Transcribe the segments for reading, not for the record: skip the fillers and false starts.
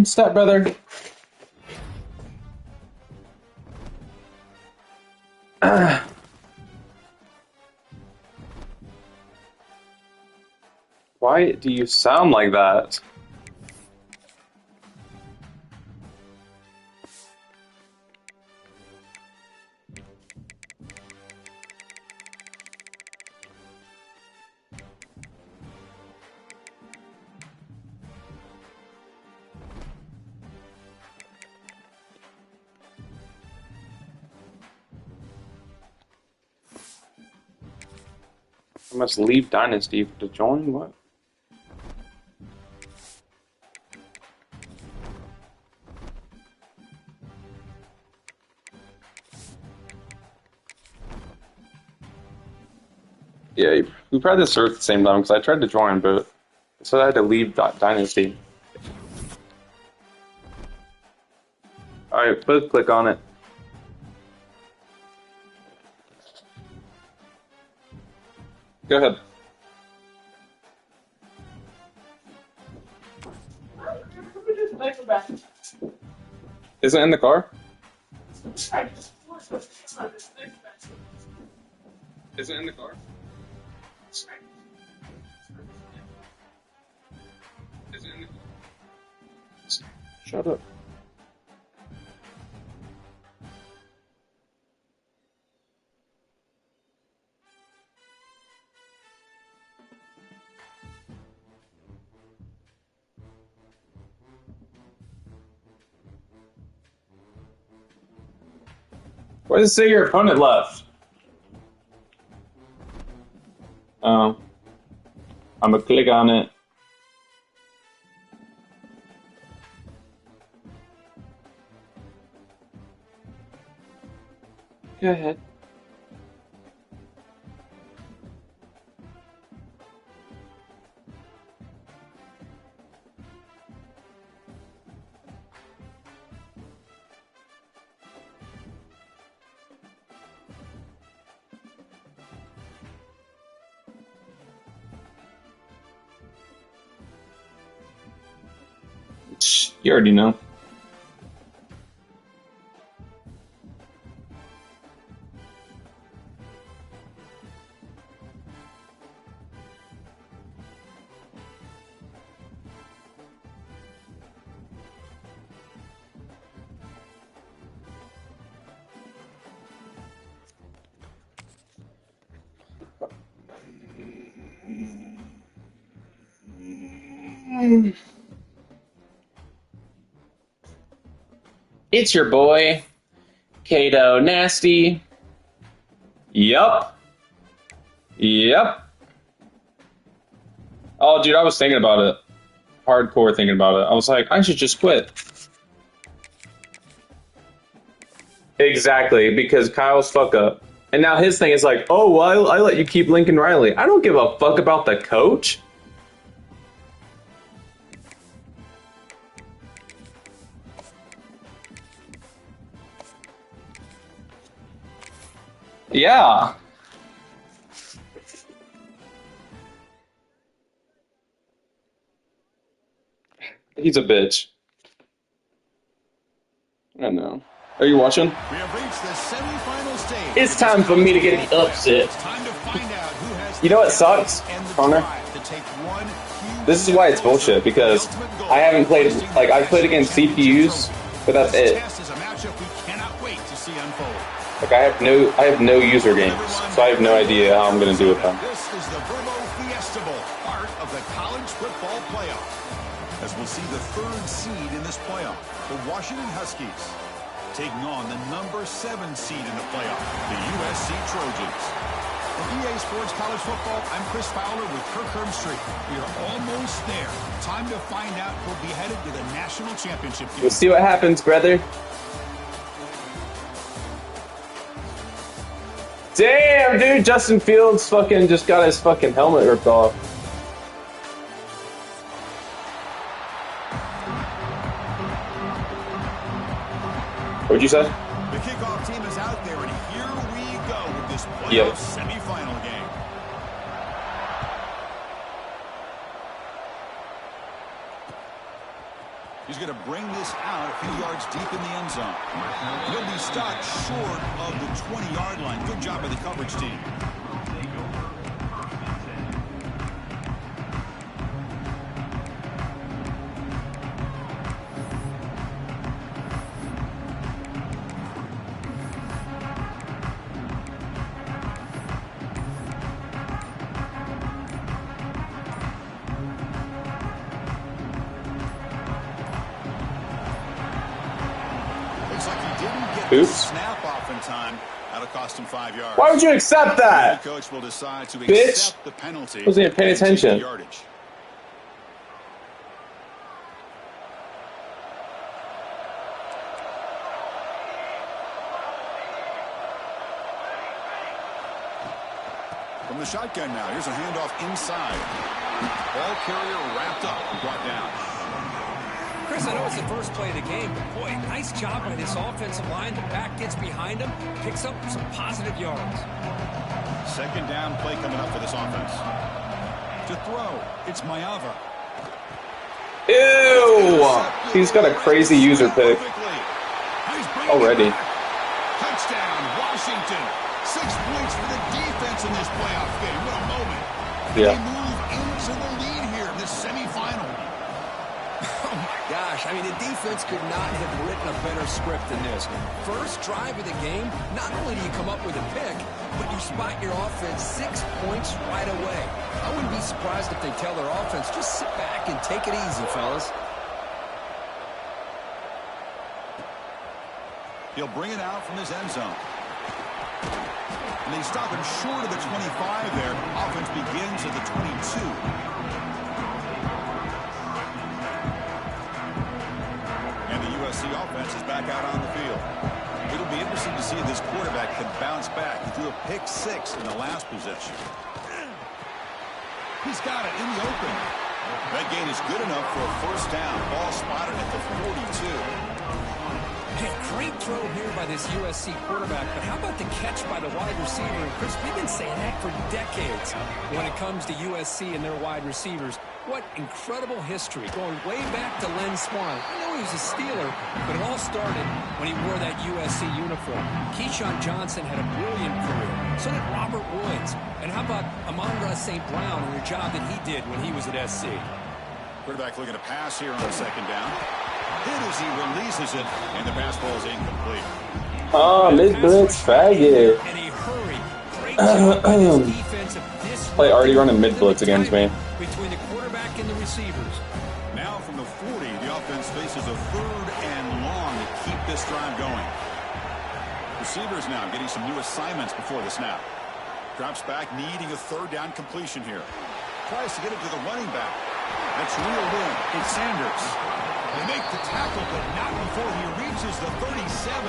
Step brother. Why do you sound like that? I must leave Dynasty to join? What? Yeah, we probably served at the same time because I tried to join, but it said I had to leave Dynasty. Alright, both click on it. Go ahead. Is it in the car? Is it in the car? Is it in the car? Shut up. Why does it say your opponent left? Oh. I'm gonna click on it. Go ahead. You already know. It's your boy, Kato Nasty. Yup. Yep. Oh, dude, I was thinking about it. Hardcore thinking about it. I was like, I should just quit. Exactly, because Kyle's fuck up. And now his thing is like, oh, well, I let you keep Lincoln Riley. I don't give a fuck about the coach. Yeah. He's a bitch. I know. Are you watching? We have reached the semifinal stage. It's time for me to get the upset. It's time to find out who has You know what sucks, Connor? This is why it's bullshit, because I haven't played, like, I've played against CPUs, but that's it. Like, I have no user games, so I have no idea how I'm gonna do with them. This is the Verbo Fiesta Bowl, part of the college football playoff. As we'll see the third seed in this playoff, the Washington Huskies, taking on the number 7 seed in the playoff, the USC Trojans. From EA Sports College Football, I'm Chris Fowler with Kirk Herbstreit. We are almost there. Time to find out who'll be headed to the national championship game. We'll see what happens, brother. Damn, dude, Justin Fields fucking just got his fucking helmet ripped off. What'd you say? The kickoff team is out there, and here we go with this playoff semifinal game. He's going to bring this out a few yards deep in the end zone. He'll be stopped short of the 20-yard line. Good job by the coverage team. Oops. Snap off in time. That'll cost him 5 yards. Why would you accept that? The coach will decide to Bitch. accept the penalty. Wasn't even paying attention. Yardage. From the shotgun now. Here's a handoff inside. Ball carrier wrapped up and brought down. Chris, I know it's the first play of the game, but boy, nice job by this offensive line. The back gets behind him, picks up some positive yards. Second down play coming up for this offense. To throw, it's Mayava. Ew! He's got a crazy user pick already. Touchdown, Washington. 6 points for the defense in this playoff game. What a moment. Yeah. They move into the lead here in this semifinal. Oh, my gosh. I mean, the defense could not have written a better script than this. First drive of the game, not only do you come up with a pick, but you spot your offense 6 points right away. I wouldn't be surprised if they tell their offense, just sit back and take it easy, fellas. He'll bring it out from his end zone. And they stop him short of the 25 there. Offense begins at the 22. The offense is back out on the field. It'll be interesting to see if this quarterback can bounce back. He threw a pick 6 in the last possession. He's got it in the open. That gain is good enough for a first down. Ball spotted at the 42. Hey, great throw here by this USC quarterback, but how about the catch by the wide receiver? And Chris, we've been saying that for decades when it comes to USC and their wide receivers. What incredible history, going way back to Len Swan. I know he was a Steeler, but it all started when he wore that USC uniform. Keyshawn Johnson had a brilliant career. So did Robert Woods. And how about Amon-Ra St. Brown and the job that he did when he was at SC? Quarterback looking to pass here on second down. Hit as he releases it, and the pass ball is incomplete. Oh, mid-blitz faggot. And a hurry. Great job by this defense of this Play already running mid-blitz against me. Between the quarterback and the receivers. Now from the 40, the offense faces a 3rd and long to keep this drive going. Receivers now getting some new assignments before the snap. Drops back, needing a 3rd down completion here. Tries to get it to the running back. That's reeled in. It's Sanders. They make the tackle, but not before he reaches the 37.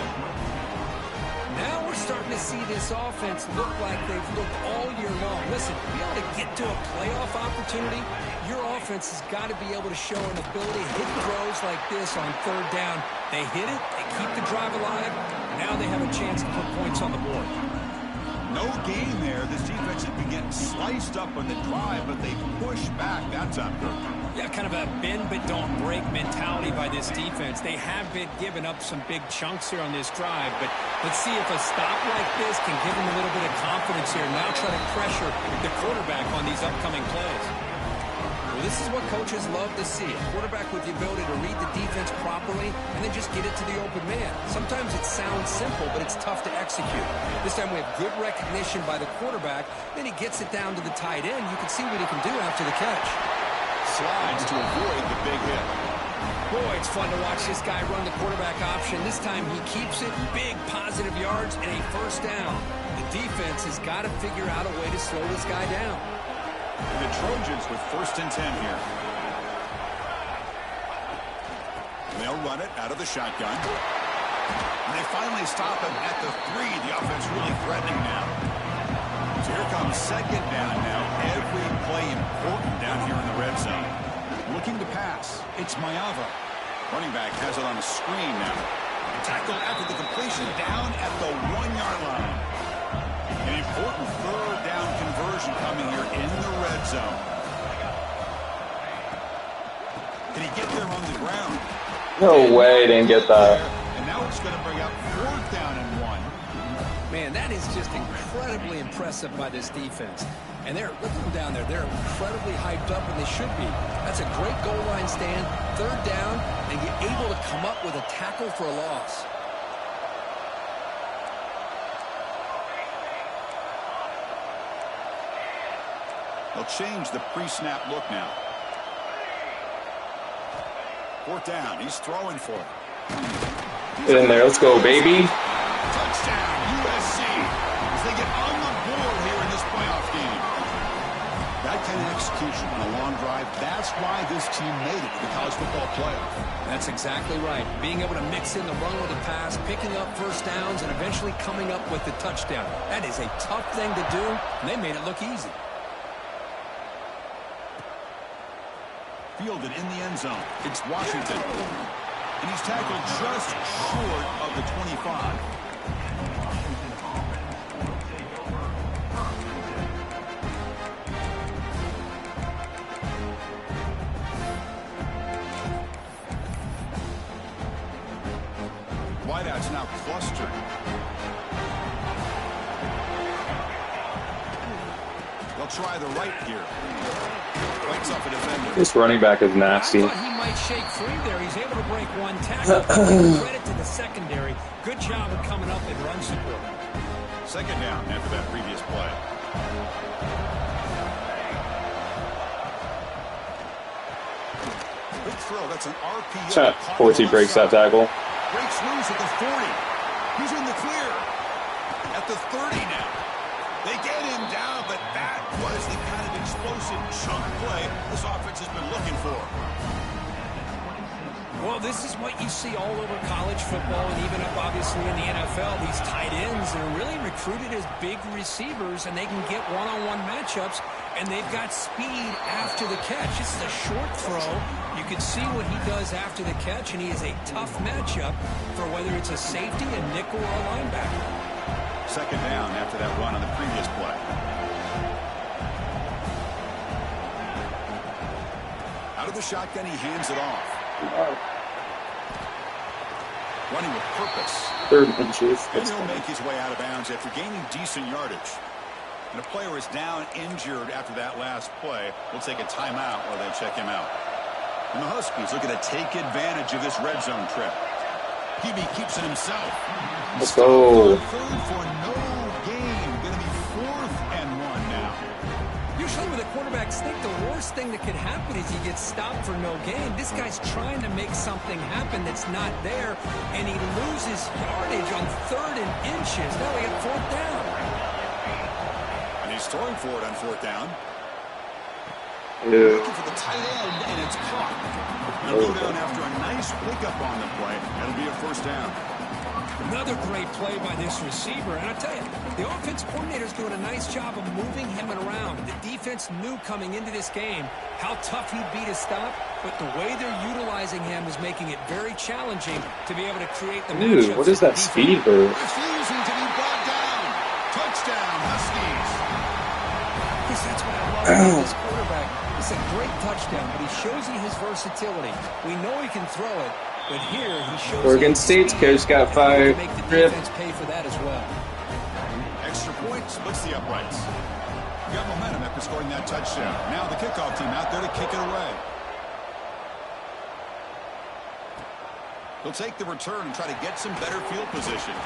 Now we're starting to see this offense look like they've looked all year long. Listen, to be able to get to a playoff opportunity, your offense has got to be able to show an ability to hit throws like this on 3rd down. They hit it, they keep the drive alive, now they have a chance to put points on the board. No gain there. This defense has been getting sliced up on the drive, but they push back that time. Yeah, kind of a bend but don't break mentality by this defense. They have been giving up some big chunks here on this drive, but let's see if a stop like this can give them a little bit of confidence here. Now try to pressure the quarterback on these upcoming plays. Well, this is what coaches love to see. A quarterback with the ability to read the defense properly and then just get it to the open man. Sometimes it sounds simple, but it's tough to execute. This time we have good recognition by the quarterback. Then he gets it down to the tight end. You can see what he can do after the catch. Slides to avoid the big hit. Boy, it's fun to watch this guy run the quarterback option. This time he keeps it, big positive yards, and a 1st down. The defense has got to figure out a way to slow this guy down. The Trojans with 1st and 10 here. They'll run it out of the shotgun. And they finally stop him at the 3. The offense really threatening now. So here comes 2nd down now. Every play important down here in the red zone. Looking to pass. It's Mayava. Running back has it on a screen now. Tackle after the completion down at the 1-yard line. An important 3rd down conversion coming here in the red zone. Can he get there on the ground? No way, didn't get that. And now it's going to bring up 4th down and 1. Man, that is just incredibly impressive by this defense. And look at them down there. They're incredibly hyped up, and they should be. That's a great goal line stand, 3rd down, and you're able to come up with a tackle for a loss. They'll change the pre-snap look now. 4th down. He's throwing for it. Get in there. Let's go, baby. Touchdown, USC. As they get on the board here in this playoff game. That kind of execution on a long drive, that's why this team made it to the college football playoff. That's exactly right. Being able to mix in the run with the pass, picking up 1st downs, and eventually coming up with the touchdown. That is a tough thing to do, and they made it look easy. Fielded in the end zone. It's Washington. And he's tackled just short of the 25. Wideout's now clustered. They'll try the right here. Off a defender. This running back is nasty. I thought he might shake free there. He's able to break one tackle. Credit to the secondary. Good job of coming up and run support. 2nd down after that previous play. Quick throw. That's an RPO. 40 breaks that tackle. Breaks loose at the 40. He's in the clear. At the 30 now. They get him down, but that was the kind of explosive chunk play this offense has been looking for. Well, this is what you see all over college football and even up, obviously, in the NFL. These tight ends are really recruited as big receivers, and they can get one-on-one matchups, and they've got speed after the catch. This is a short throw. You can see what he does after the catch, and he is a tough matchup for whether it's a safety, a nickel, or a linebacker. 2nd down after that run on the previous play. Out of the shotgun, he hands it off. Running with purpose. 3rd inches. And he'll make his way out of bounds after gaining decent yardage. And a player is down injured after that last play. We'll take a timeout while they check him out. And the Huskies looking to take advantage of this red zone trip. Hebe keeps it himself. Let's go. 3rd for no gain. Going to be 4th and 1 now. Usually with a quarterback sneak, the worst thing that could happen is he gets stopped for no gain. This guy's trying to make something happen that's not there, and he loses yardage on 3rd and inches. Now we got 4th down. And he's throwing for it on 4th down. Ew. Looking for the tight end, and it's caught. They'll go down after a nice pickup on the play. That'll be a 1st down. Another great play by this receiver. And I tell you, the offense coordinator's doing a nice job of moving him around. The defense knew coming into this game how tough he'd be to stop, but the way they're utilizing him is making it very challenging to be able to create the matchups. Dude, what is that speed boost? Refusing to be brought down. Touchdown, Huskies. Because that's what I love about this quarterback. It's a great touchdown, but he shows you his versatility. We know he can throw it, but here he shows Oregon State's coach got fired. Make the defense pay for that as well. Extra point splits the uprights. Got momentum after scoring that touchdown. Now the kickoff team out there to kick it away. He'll take the return and try to get some better field position.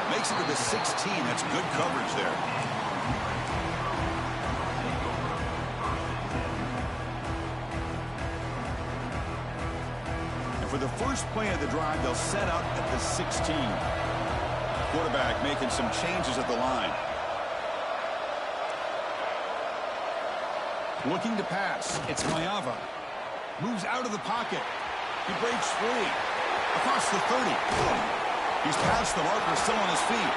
Makes it to the 16. That's good coverage there. For the first play of the drive, they'll set up at the 16. Quarterback making some changes at the line. Looking to pass. It's Mayava. Moves out of the pocket. He breaks free. Across the 30. He's past the marker, still on his feet.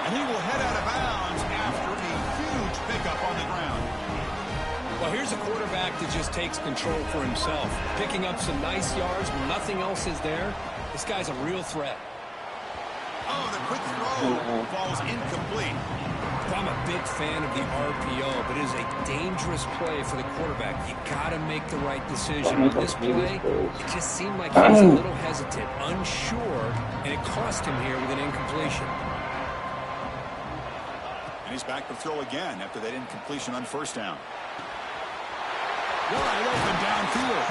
And he will head out of bounds after a huge pickup on the ground. Well, here's a quarterback that just takes control for himself. Picking up some nice yards when nothing else is there. This guy's a real threat. Oh, the quick throw falls incomplete. I'm a big fan of the RPO, but it is a dangerous play for the quarterback. You got to make the right decision. On this play, it just seemed like he was a little hesitant, unsure, and it cost him here with an incompletion. And he's back to throw again after that incompletion on first down. Wide open downfield.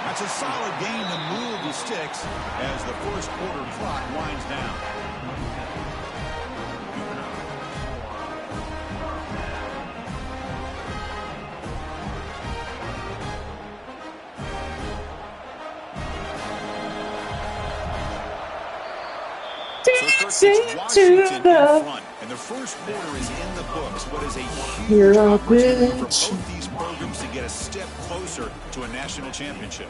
That's a solid gain to move the sticks as the first quarter clock winds down. Washington in front, and the first quarter is in the books. What is a huge opportunity for both these programs to get a step closer to a national championship.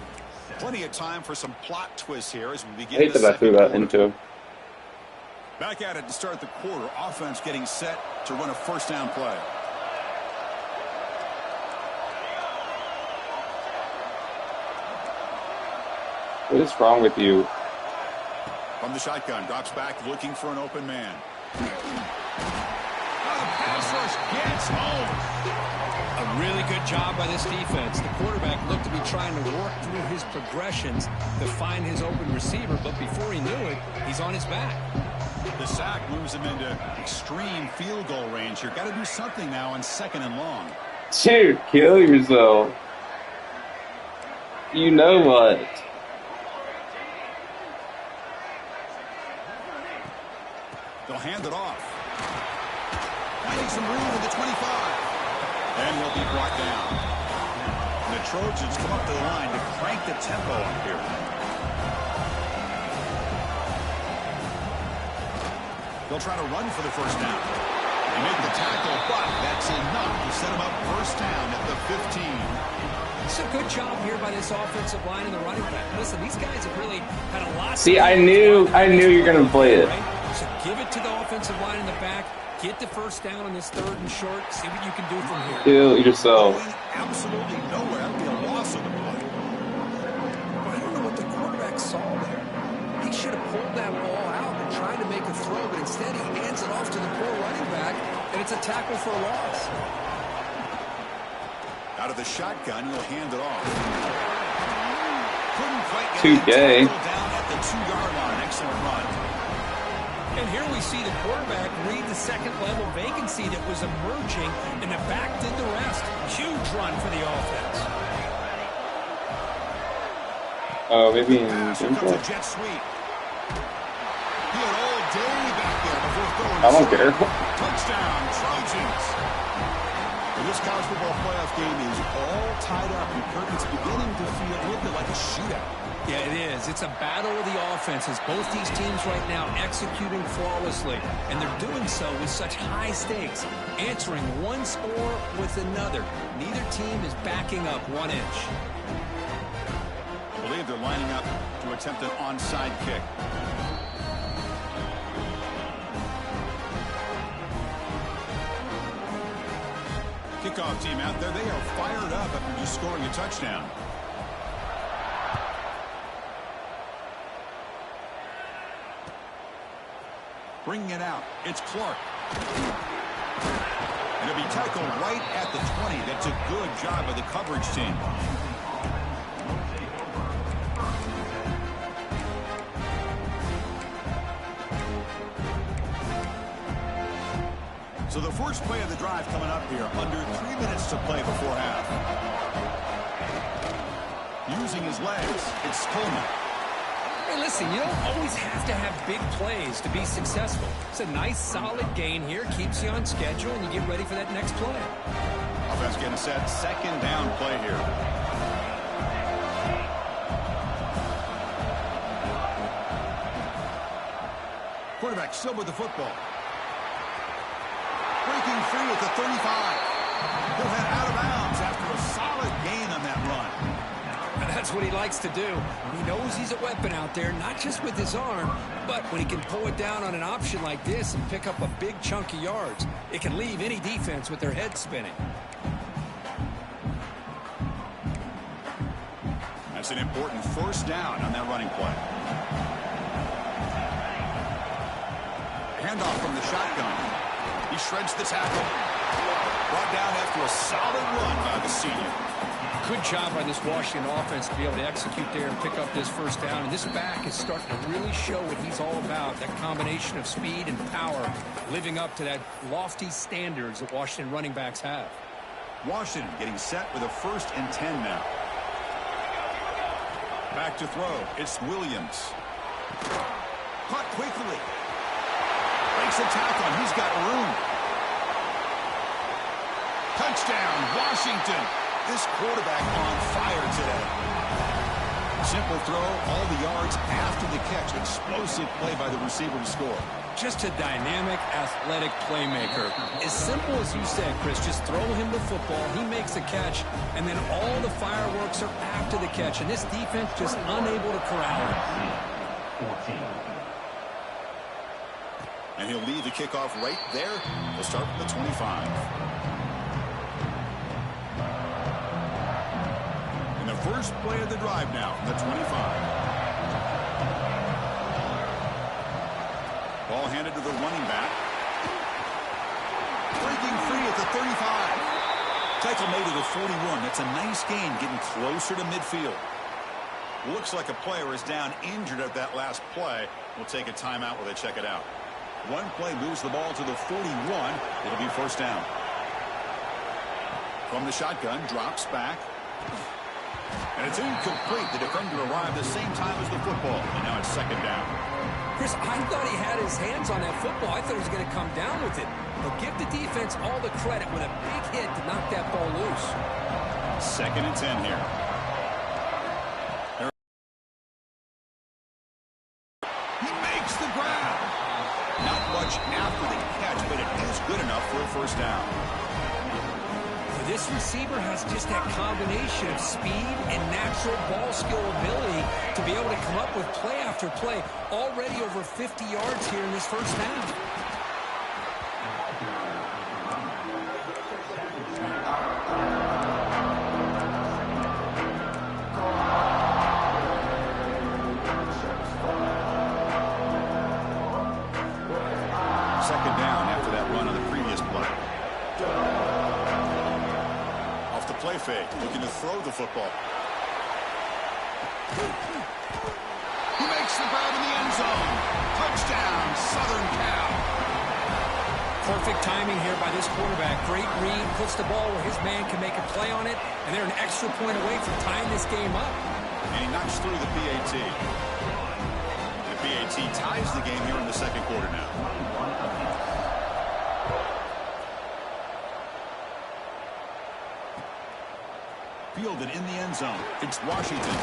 Plenty of time for some plot twists here as we begin. I hate that I threw that into. Back at it to start the quarter. Offense getting set to run a first down play. What is wrong with you? From the shotgun, drops back looking for an open man. Pass rush gets home. A really good job by this defense. The quarterback looked to be trying to work through his progressions to find his open receiver, but before he knew it, he's on his back. The sack moves him into extreme field goal range here. Got to do something now on 2nd and long. Dude, kill yourself. You know what? They'll hand it off. Finding some room in the 25. And he'll be brought down. And the Trojans come up to the line to crank the tempo up here. They'll try to run for the first down. They make the tackle, but that's enough to set them up first down at the 15. It's a good job here by this offensive line and the running back. Listen, these guys have really had a lot. See, I knew you're gonna play it. Right? So give it to the offensive line in the back. Get the first down on this 3rd and short. See what you can do from here. Kill yourself. Absolutely nowhere. That would be a loss of the play. But I don't know what the quarterback saw there. He should have pulled that ball out and tried to make a throw, but instead he hands it off to the poor running back, and it's a tackle for a loss. Out of the shotgun, he'll hand it off. Couldn't quite get 2K. down at the 2-yard line. Excellent run. And here we see the quarterback read the second-level vacancy that was emerging, and the back did the rest. Huge run for the offense. Oh, maybe in Here comes a jet sweep. He had all day back there before throwing. I don't care. Touchdown, Trojans. And this college football playoff game is all tied up, and Kirk, it's beginning to feel a little bit like a shootout. Yeah, it is. It's a battle of the offenses. Both these teams right now executing flawlessly, and they're doing so with such high stakes, answering one score with another. Neither team is backing up 1 inch. I believe they're lining up to attempt an onside kick. Kickoff team out there. They are fired up after just scoring a touchdown. Bringing it out. It's Clark. And it'll be tackled right at the 20. That's a good job by the coverage team. So the first play of the drive coming up here. Under 3 minutes to play before half. Using his legs, it's Coleman. Hey, listen, you don't always have to have big plays to be successful. It's a nice, solid gain here. Keeps you on schedule, and you get ready for that next play. Offense getting set. 2nd down play here. Quarterback still with the football. Breaking free at the 35. He'll head out of bounds after a solid gain on that run. And that's what he likes to do. He knows he's a weapon out there, not just with his arm, but when he can pull it down on an option like this and pick up a big chunk of yards, it can leave any defense with their head spinning. That's an important first down on that running play. Handoff from the shotgun. He shreds the tackle. Brought down after a solid run by the senior. Good job by this Washington offense to be able to execute there and pick up this first down. And this back is starting to really show what he's all about, that combination of speed and power, living up to that lofty standards that Washington running backs have. Washington getting set with a 1st and 10 now. Back to throw. It's Williams. Caught quickly. Breaks a tackle. He's got room. Touchdown, Washington. This quarterback on fire today. Simple throw, all the yards after the catch. Explosive play by the receiver to score. Just a dynamic, athletic playmaker. As simple as you said, Chris, just throw him the football, he makes a catch, and then all the fireworks are after the catch, and this defense just unable to corral him. And he'll lead the kickoff right there. We'll start from the 25. And the first play of the drive now, the 25. Ball handed to the running back. Breaking free at the 35. Tackle made to the 41. That's a nice gain, getting closer to midfield. Looks like a player is down injured at that last play. We'll take a timeout while they check it out. One play moves the ball to the 41. It'll be first down. From the shotgun, drops back. And it's incomplete. The defender arrived the same time as the football. And now it's second down. Chris, I thought he had his hands on that football. I thought he was going to come down with it. But give the defense all the credit with a big hit to knock that ball loose. Second and 10 here. He makes the grab. Not much after the catch, but it is good enough for a first down. This receiver has just that combination of speed and natural ball skill ability to be able to come up with play after play. Already over 50 yards here in this first half. Second down after that run on the previous play. Play fake, looking to throw the football. He makes the grab in the end zone. Touchdown, Southern Cal. Perfect timing here by this quarterback. Great read, puts the ball where his man can make a play on it, and they're an extra point away from tying this game up. And he knocks through the PAT. The PAT ties the game here in the second quarter now. Fielded in the end zone. It's Washington.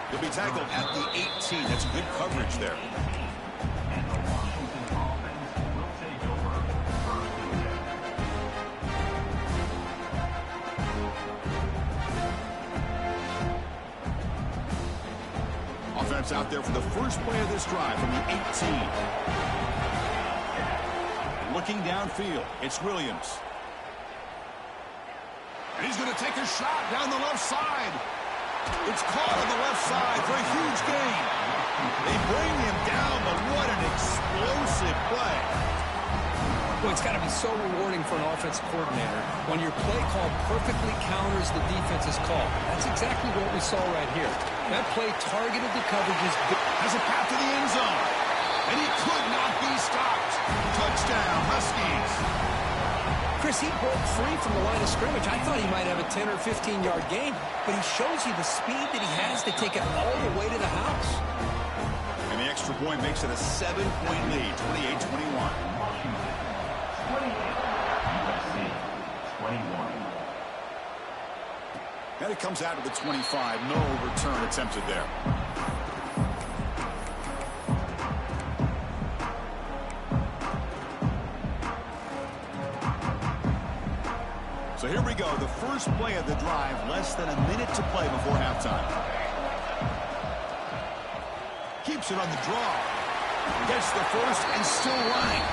He'll be tackled at the 18. That's good coverage there. Offense out there for the first play of this drive from the 18. Looking downfield, it's Williams. And he's going to take a shot down the left side. It's caught on the left side for a huge gain. They bring him down, but what an explosive play. Well, it's got to be so rewarding for an offensive coordinator when your play call perfectly counters the defense's call. That's exactly what we saw right here. That play targeted the coverages. Has a path to the end zone. And he could not be stopped. Touchdown, Huskies. Chris, he broke free from the line of scrimmage. I thought he might have a 10 or 15-yard gain, but he shows you the speed that he has to take it all the way to the house. And the extra point makes it a 7-point lead, 28-21. And it comes out of the 25. No return attempted there. So here we go, the first play of the drive, less than a minute to play before halftime. Keeps it on the draw. Gets the first and still running.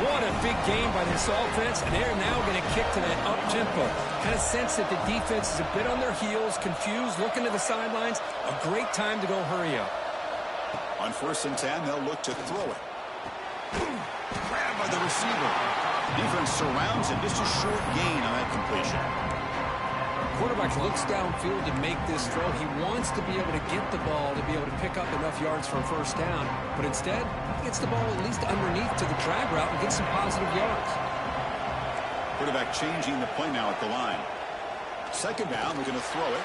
What a big game by this offense, and they're now going to kick to that up-tempo. Kind of sense that the defense is a bit on their heels, confused, looking to the sidelines. A great time to go hurry up. On 1st and 10, they'll look to throw it. by the receiver. Defense surrounds him. Just a short gain on that completion. Quarterback looks downfield to make this throw. He wants to be able to get the ball to be able to pick up enough yards for a first down. But instead, he gets the ball at least underneath to the drag route and gets some positive yards. Quarterback changing the play now at the line. Second down, we're going to throw it.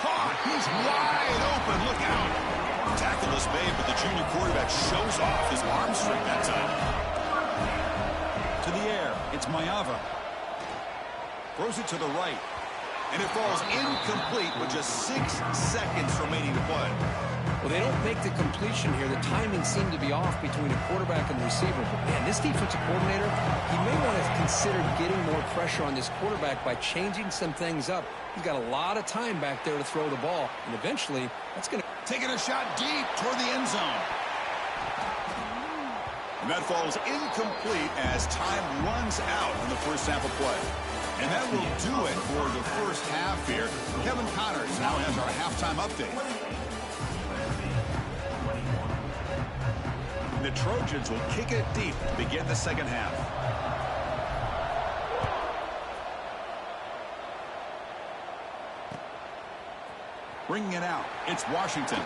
Caught. He's wide open. Look out. Tackle is made, but the junior quarterback shows off his arm strength that time. To the air. It's Mayava. Throws it to the right. And it falls incomplete with just 6 seconds remaining to play. Well, they don't make the completion here. The timing seemed to be off between a quarterback and receiver. But, man, this defensive coordinator, he may want to consider getting more pressure on this quarterback by changing some things up. He's got a lot of time back there to throw the ball. And eventually, that's going to... Taking a shot deep toward the end zone. And that falls incomplete as time runs out on the first sample play. And that will do it for the first half here. Kevin Connors now has our halftime update. The Trojans will kick it deep to begin the second half. Bringing it out, it's Washington.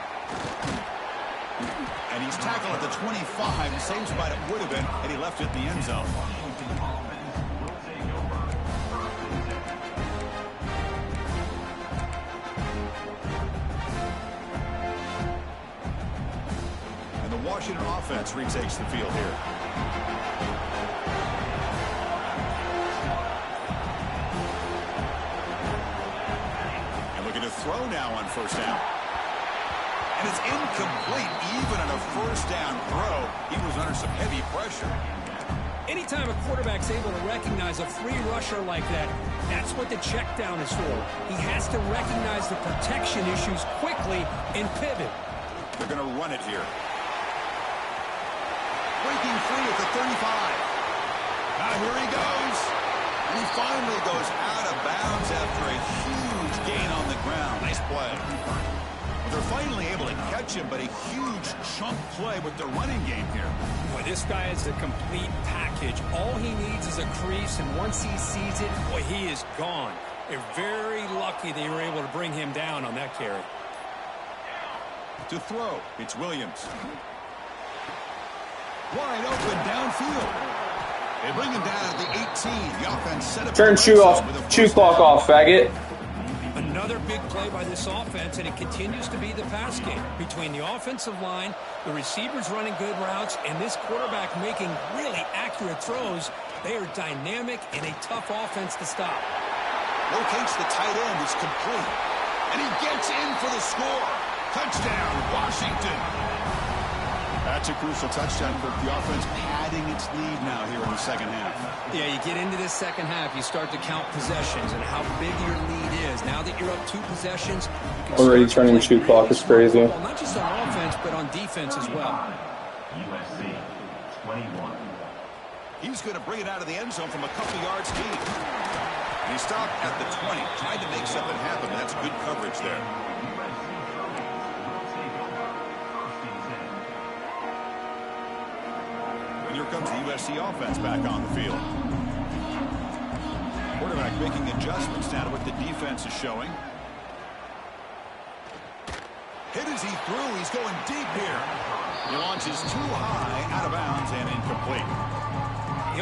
And he's tackled at the 25, same spot it would have been had he left it in the end zone. Washington offense retakes the field here. And looking to throw now on first down. And it's incomplete. Even on a first down throw, he was under some heavy pressure. Anytime a quarterback's able to recognize a free rusher like that, that's what the check down is for. He has to recognize the protection issues quickly and pivot. They're going to run it here. Breaking free at the 35. Now here he goes. And he finally goes out of bounds after a huge gain on the ground. Nice play. They're finally able to catch him, but a huge chunk play with the running game here. Boy, this guy is a complete package. All he needs is a crease, and once he sees it, boy, he is gone. They're very lucky they were able to bring him down on that carry. To throw, it's Williams. Wide open downfield. They bring him down at the 18. The offense set up. Turn shoe clock off, faggot. Another big play by this offense, and it continues to be the pass game between the offensive line, the receivers running good routes, and this quarterback making really accurate throws. They are dynamic and a tough offense to stop. Locates the tight end. It's complete. And he gets in for the score. Touchdown, Washington. That's a crucial touchdown for the offense, padding its lead now here in the second half. Yeah, you get into this second half, you start to count possessions and how big your lead is. Now that you're up 2 possessions, you can already turning the shoe clock is crazy. Not just on offense, but on defense as well. USC 21. He's going to bring it out of the end zone from a couple yards deep. And he stopped at the 20, tried to make something happen, but that's good coverage there. Here comes the USC offense back on the field. Quarterback making adjustments now to what the defense is showing. Hit as he threw. He's going deep here. He launches too high, out of bounds, and incomplete.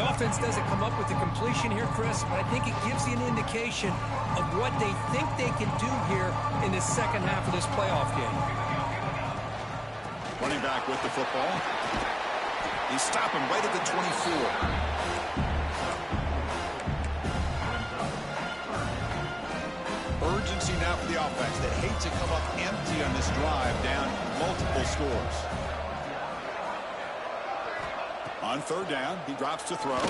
The offense doesn't come up with the completion here, Chris, but I think it gives you an indication of what they think they can do here in the second half of this playoff game. Running back with the football. He's stopping right at the 24. Urgency now for the offense that hate to come up empty on this drive, down multiple scores. On third down, he drops to throw. Oh,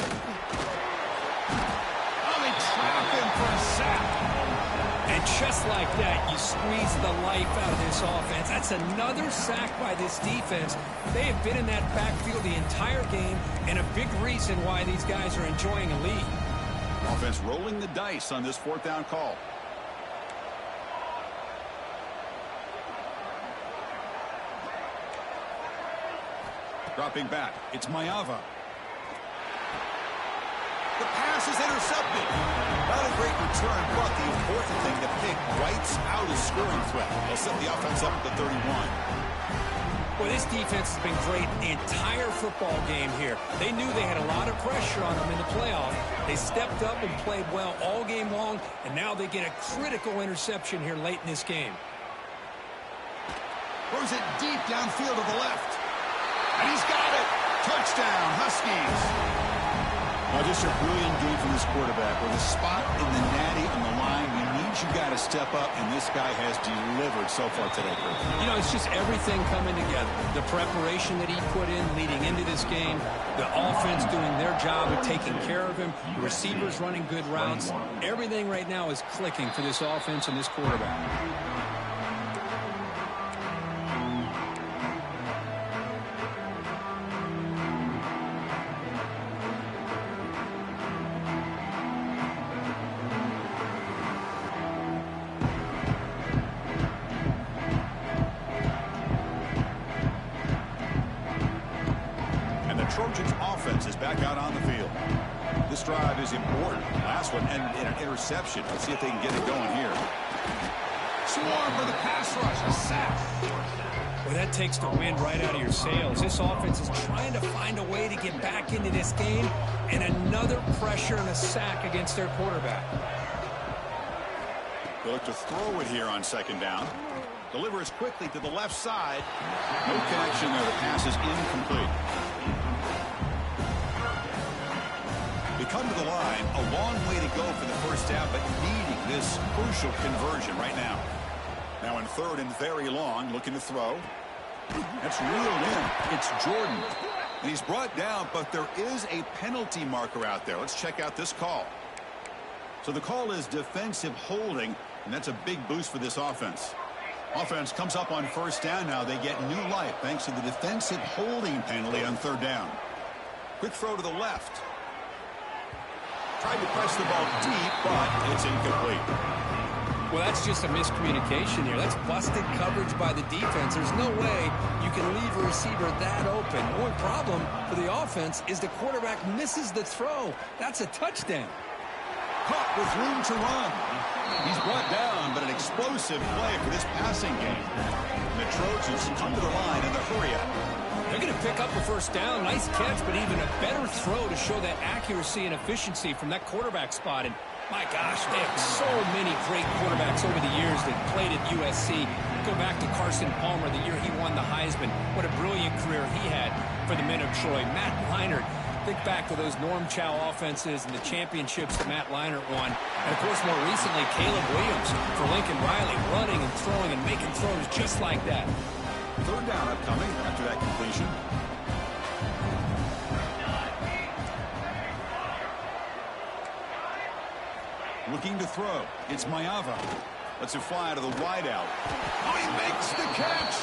they trap him for a sack. And just like that, you squeeze the life out of this offense. That's another sack by this defense. They have been in that backfield the entire game, and a big reason why these guys are enjoying a lead. Offense rolling the dice on this fourth down call. Dropping back, it's Maeva. The pass is intercepted. Not a great return, but the important thing, the pick wipes out his scoring threat. They'll set the offense up at the 31. Well, this defense has been great the entire football game here. They knew they had a lot of pressure on them in the playoff. They stepped up and played well all game long, and now they get a critical interception here late in this game. Throws it deep downfield to the left. And he's got it. Touchdown, Huskies. Well, just a brilliant game from this quarterback. With a spot in the natty on the line, we need you guys to step up, and this guy has delivered so far today, Chris. You know, it's just everything coming together. The preparation that he put in leading into this game, the offense doing their job of taking care of him, the receivers running good routes. Everything right now is clicking for this offense and this quarterback. Trojans offense is back out on the field. This drive is important. Last one ended in an interception. Let's see if they can get it going here. Swarm for the pass rush. A sack. Well, that takes the wind right out of your sails. This offense is trying to find a way to get back into this game, and another pressure and a sack against their quarterback. They look to throw it here on second down. Delivers quickly to the left side. No connection there. The pass is incomplete. They come to the line, a long way to go for the first down, but needing this crucial conversion right now. Now in third and very long, looking to throw. That's reeled in. It's Jordan. And he's brought down, but there is a penalty marker out there. Let's check out this call. So the call is defensive holding, and that's a big boost for this offense. Offense comes up on first down now. They get new life thanks to the defensive holding penalty on third down. Quick throw to the left. Tried to press the ball deep, but it's incomplete. Well, that's just a miscommunication here. That's busted coverage by the defense. There's no way you can leave a receiver that open. The only problem for the offense is the quarterback misses the throw. That's a touchdown. Caught with room to run. He's brought down, but an explosive play for this passing game. And the Trojans come to the line in the hurry-up. They're going to pick up a first down. Nice catch, but even a better throw to show that accuracy and efficiency from that quarterback spot. And my gosh, they have so many great quarterbacks over the years that played at USC. Go back to Carson Palmer, the year he won the Heisman. What a brilliant career he had for the men of Troy. Matt Leinart. Think back to those Norm Chow offenses and the championships that Matt Leinart won. And, of course, more recently, Caleb Williams for Lincoln Riley, running and throwing and making throws just like that. Third down upcoming after that completion. Looking to throw. It's Maeva. Lets it fly to the wideout. Oh, he makes the catch.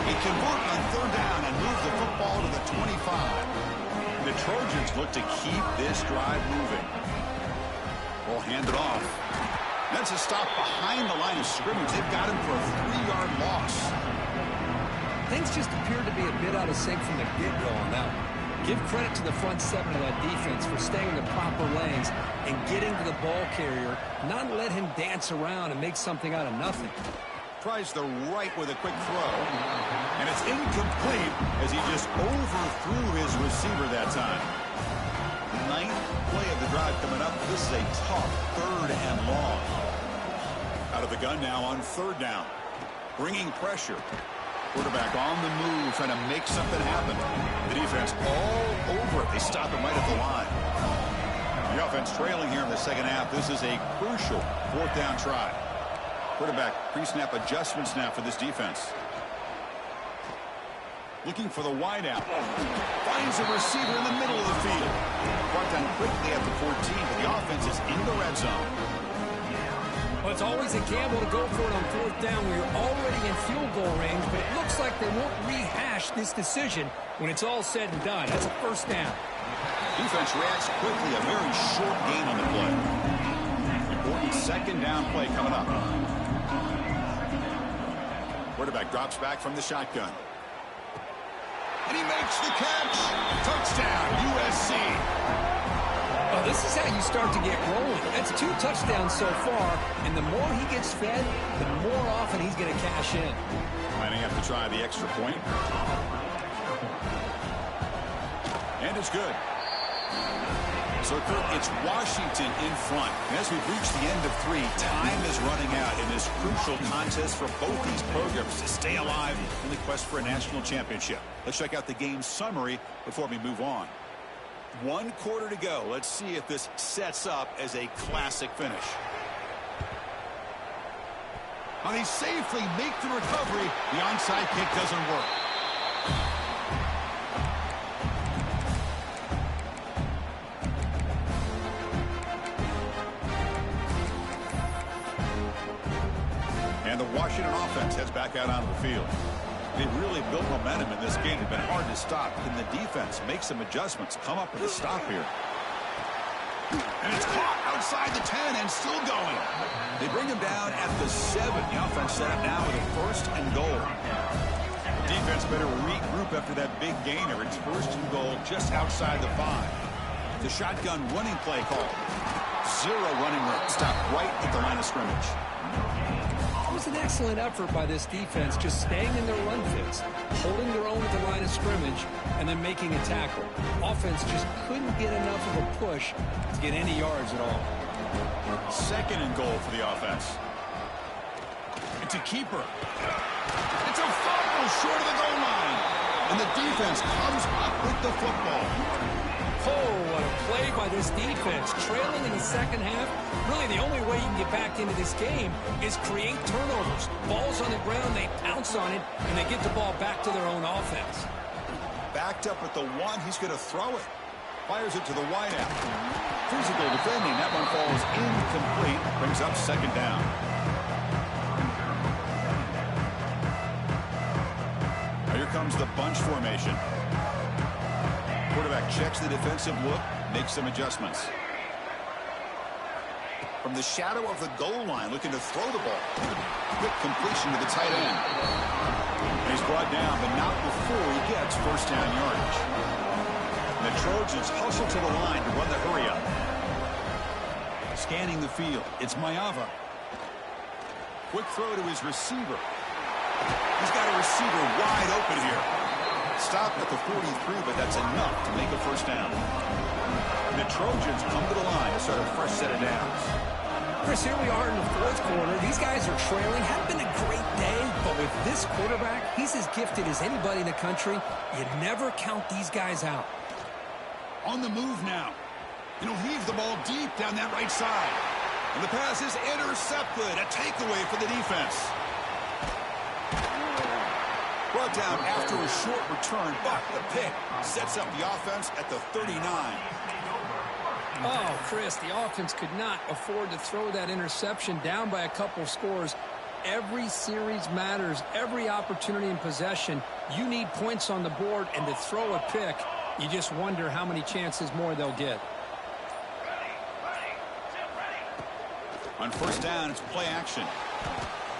He convert on third down and move the football to the 25. The Trojans look to keep this drive moving. Ball handed off. That's a stop behind the line of scrimmage. They've got him for a 3-yard loss. Things just appeared to be a bit out of sync from the get-go on that one. Give credit to the front seven of that defense for staying in the proper lanes and getting to the ball carrier, not let him dance around and make something out of nothing. Tries the right with a quick throw. And it's incomplete as he just overthrew his receiver that time. Ninth play of the drive coming up. This is a tough third and long. Out of the gun now on third down. Bringing pressure. Quarterback on the move, trying to make something happen. The defense all over it. They stop him right at the line. The offense trailing here in the second half. This is a crucial fourth down try. Quarterback pre-snap adjustments now for this defense. Looking for the wideout. Finds a receiver in the middle of the field. Brought down quickly at the 14, but the offense is in the red zone. Well, it's always a gamble to go for it on fourth down when you're already in field goal range, but it looks like they won't rehash this decision when it's all said and done. That's a first down. Defense reacts quickly. A very short gain on the play. Important second down play coming up. Quarterback drops back from the shotgun. And he makes the catch. Touchdown, USC. Oh, this is how you start to get rolling. That's 2 touchdowns so far, and the more he gets fed, the more often he's going to cash in. Might have to try the extra point. And it's good. So, Kurt, it's Washington in front. And as we've reached the end of 3, time is running out in this crucial contest for both these programs to stay alive in the quest for a national championship. Let's check out the game summary before we move on. 1 quarter to go. Let's see if this sets up as a classic finish. Now they safely make the recovery. The onside kick doesn't work. And the Washington offense heads back out onto the field. They've really built momentum in this game. It's been hard to stop. Can the defense make some adjustments? Come up with a stop here. And it's caught outside the 10 and still going. They bring him down at the 7. The offense set up now with a 1st and goal. The defense better regroup after that big gainer. It's 1st and goal just outside the 5. The shotgun running play call. 0 running room. Stop right at the line of scrimmage. It was an excellent effort by this defense, just staying in their run fits, holding their own at the line of scrimmage, and then making a tackle. Offense just couldn't get enough of a push to get any yards at all. 2nd and goal for the offense. It's a keeper. It's a fumble short of the goal line. And the defense comes up with the football. Oh, what a play by this defense. Trailing in the 2nd half. Really, the only way you can get back into this game is create turnovers. Ball's on the ground, they pounce on it, and they get the ball back to their own offense. Backed up at the 1, he's going to throw it. Fires it to the wideout. Physical defending, that one falls incomplete. Brings up 2nd down. Now here comes the bunch formation. Quarterback checks the defensive look, makes some adjustments. From the shadow of the goal line, looking to throw the ball. Quick completion to the tight end. And he's brought down, but not before he gets 1st down yardage. And the Trojans hustle to the line to run the hurry up. Scanning the field, it's Mayava. Quick throw to his receiver. He's got a receiver wide open here. Stop at the 43, but that's enough to make a 1st down. And the Trojans come to the line to start a fresh set of downs. Chris, here we are in the 4th quarter. These guys are trailing. Hadn't been a great day, but with this quarterback, he's as gifted as anybody in the country. You never count these guys out. On the move now. And he'll heave the ball deep down that right side. And the pass is intercepted. A takeaway for the defense. Brought down after a short return, but the pick sets up the offense at the 39. Oh, Chris, the offense could not afford to throw that interception down by a couple scores. Every series matters. Every opportunity in possession. You need points on the board, and to throw a pick, you just wonder how many chances more they'll get. On 1st down, it's play action.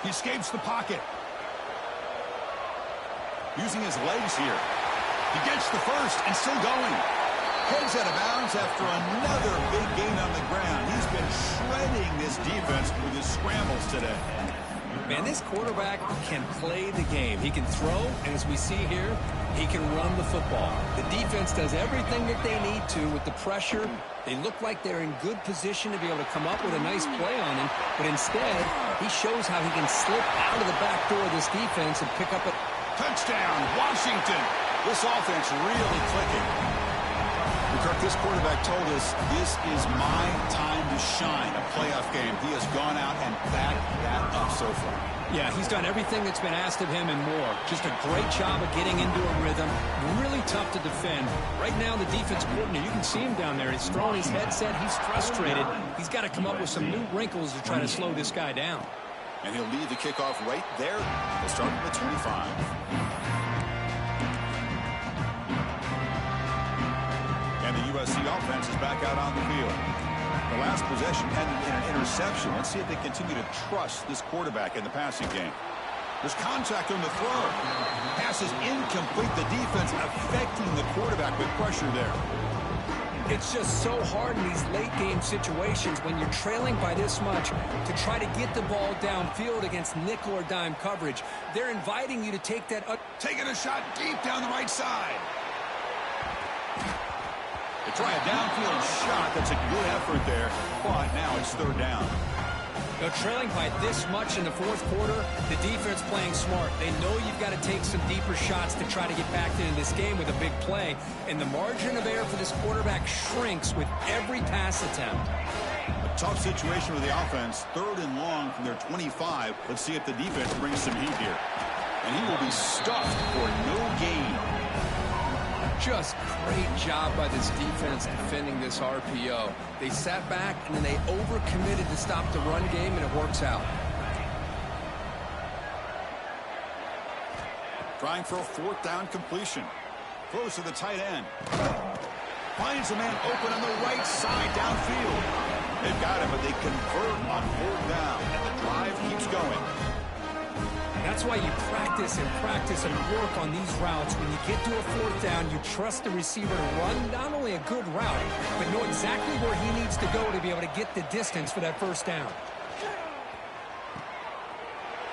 He escapes the pocket. Using his legs here. He gets the 1st and still going. Heads out of bounds after another big gain on the ground. He's been shredding this defense with his scrambles today. Man, this quarterback can play the game. He can throw, and as we see here, he can run the football. The defense does everything that they need to with the pressure. They look like they're in good position to be able to come up with a nice play on him, but instead, he shows how he can slip out of the back door of this defense and pick up a touchdown, Washington. This offense really clicking. Kirk, this quarterback told us this is my time to shine, a playoff game. He has gone out and backed that up so far. Yeah, he's done everything that's been asked of him and more. Just a great job of getting into a rhythm. Really tough to defend. Right now, the defense coordinator, you can see him down there. He's throwing his headset. He's frustrated. He's got to come up with some new wrinkles to try to slow this guy down. And he'll lead the kickoff right there. He'll start at the 25. And the USC offense is back out on the field. The last possession ended in an interception. Let's see if they continue to trust this quarterback in the passing game. There's contact on the throw. Pass is incomplete. The defense affecting the quarterback with pressure there. It's just so hard in these late-game situations when you're trailing by this much to try to get the ball downfield against nickel or dime coverage. They're inviting you to take that... Taking a shot deep down the right side. They try a downfield shot. That's a good effort there. But now it's third down. Now, trailing by this much in the fourth quarter, the defense playing smart. They know you've got to take some deeper shots to try to get back into this game with a big play. And the margin of error for this quarterback shrinks with every pass attempt. A tough situation with the offense. Third and long from their 25. Let's see if the defense brings some heat here. And he will be stuffed for no gain. Just great job by this defense defending this RPO. They sat back, and then they overcommitted to stop the run game, and it works out. Trying for a fourth down completion. Throws to the tight end. Finds a man open on the right side downfield. They've got him, but they convert on fourth down, and the drive keeps going. That's why you practice and work on these routes. When you get to a fourth down, you trust the receiver to run not only a good route, but know exactly where he needs to go to be able to get the distance for that first down.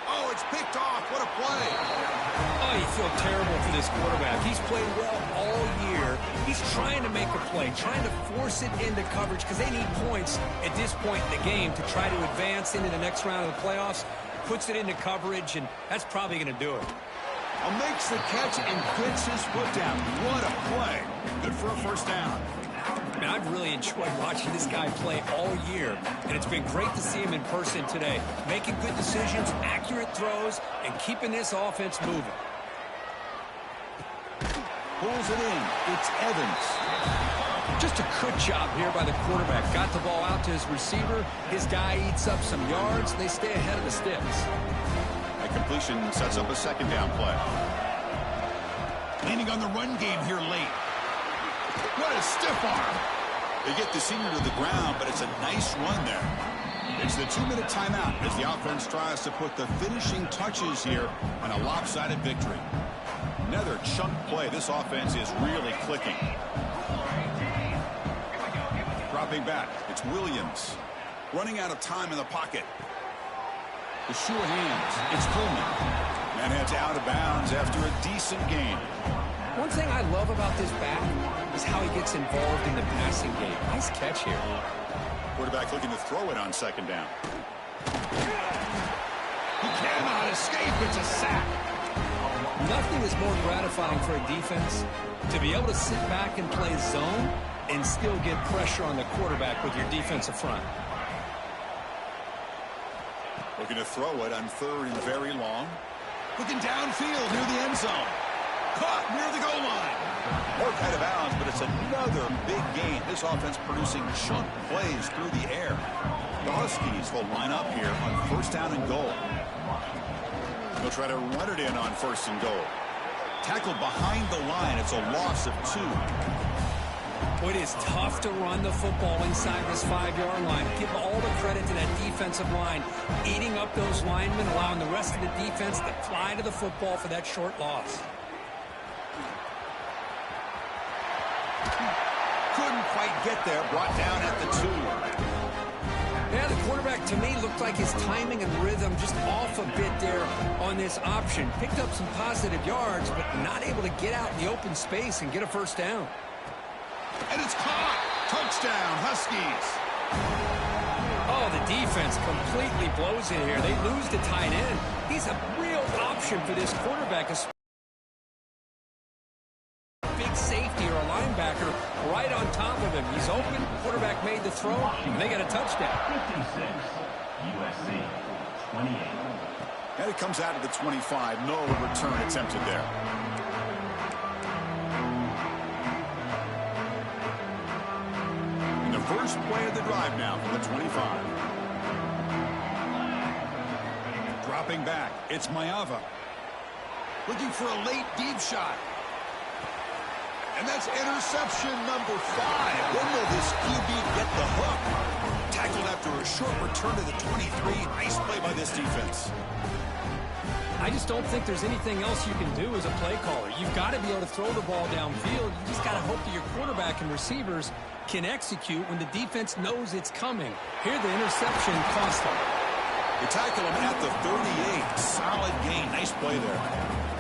Oh, it's picked off. What a play. Oh, you feel terrible for this quarterback. He's played well all year. He's trying to make a play, trying to force it into coverage because they need points at this point in the game to try to advance into the next round of the playoffs. Puts it into coverage, and that's probably going to do it. Makes the catch and gets his foot down. What a play. Good for a first down. Man, I've really enjoyed watching this guy play all year, and it's been great to see him in person today. Making good decisions, accurate throws, and keeping this offense moving. Pulls it in. It's Evans. Just a good job here by the quarterback. Got the ball out to his receiver. His guy eats up some yards. They stay ahead of the sticks. That completion sets up a second down play. Leaning on the run game here late. What a stiff arm. They get the senior to the ground, but it's a nice run there. It's the 2-minute timeout as the offense tries to put the finishing touches here on a lopsided victory. Another chunk play. This offense is really clicking. Dropping back, it's Williams. Running out of time in the pocket. The sure hands, it's Coleman. And heads out of bounds after a decent gain. One thing I love about this back is how he gets involved in the passing game. Nice catch here. Quarterback looking to throw it on second down. He cannot escape, it's a sack. Nothing is more gratifying for a defense to be able to sit back and play zone and still get pressure on the quarterback with your defensive front. Looking to throw it on third and very long. Looking downfield near the end zone. Caught near the goal line. Mark out of bounds, but it's another big gain. This offense producing chunk plays through the air. The Huskies will line up here on first down and goal. They'll try to run it in on first and goal. Tackled behind the line. It's a loss of 2. It is tough to run the football inside this 5-yard line. Give all the credit to that defensive line, eating up those linemen, allowing the rest of the defense to fly to the football for that short loss. Couldn't quite get there. Brought down at the 2. Yeah, the quarterback, to me, looked like his timing and rhythm just off a bit there on this option. Picked up some positive yards, but not able to get out in the open space and get a first down. And it's caught. Touchdown, Huskies. Oh, the defense completely blows it here. They lose the tight end. He's a real option for this quarterback. A big safety or a linebacker right on top of him. He's open. Quarterback made the throw, and they got a touchdown. 56, USC, 28. And it comes out of the 25. No return attempted there. First play of the drive now from the 25. Dropping back, it's Maeva. Looking for a late deep shot. And that's interception number 5. When will this QB get the hook? Tackled after a short return to the 23. Nice play by this defense. I just don't think there's anything else you can do as a play caller. You've got to be able to throw the ball downfield. You just got to hope that your quarterback and receivers can execute when the defense knows it's coming. Here, the interception cost them. They tackle him at the 38. Solid gain. Nice play there.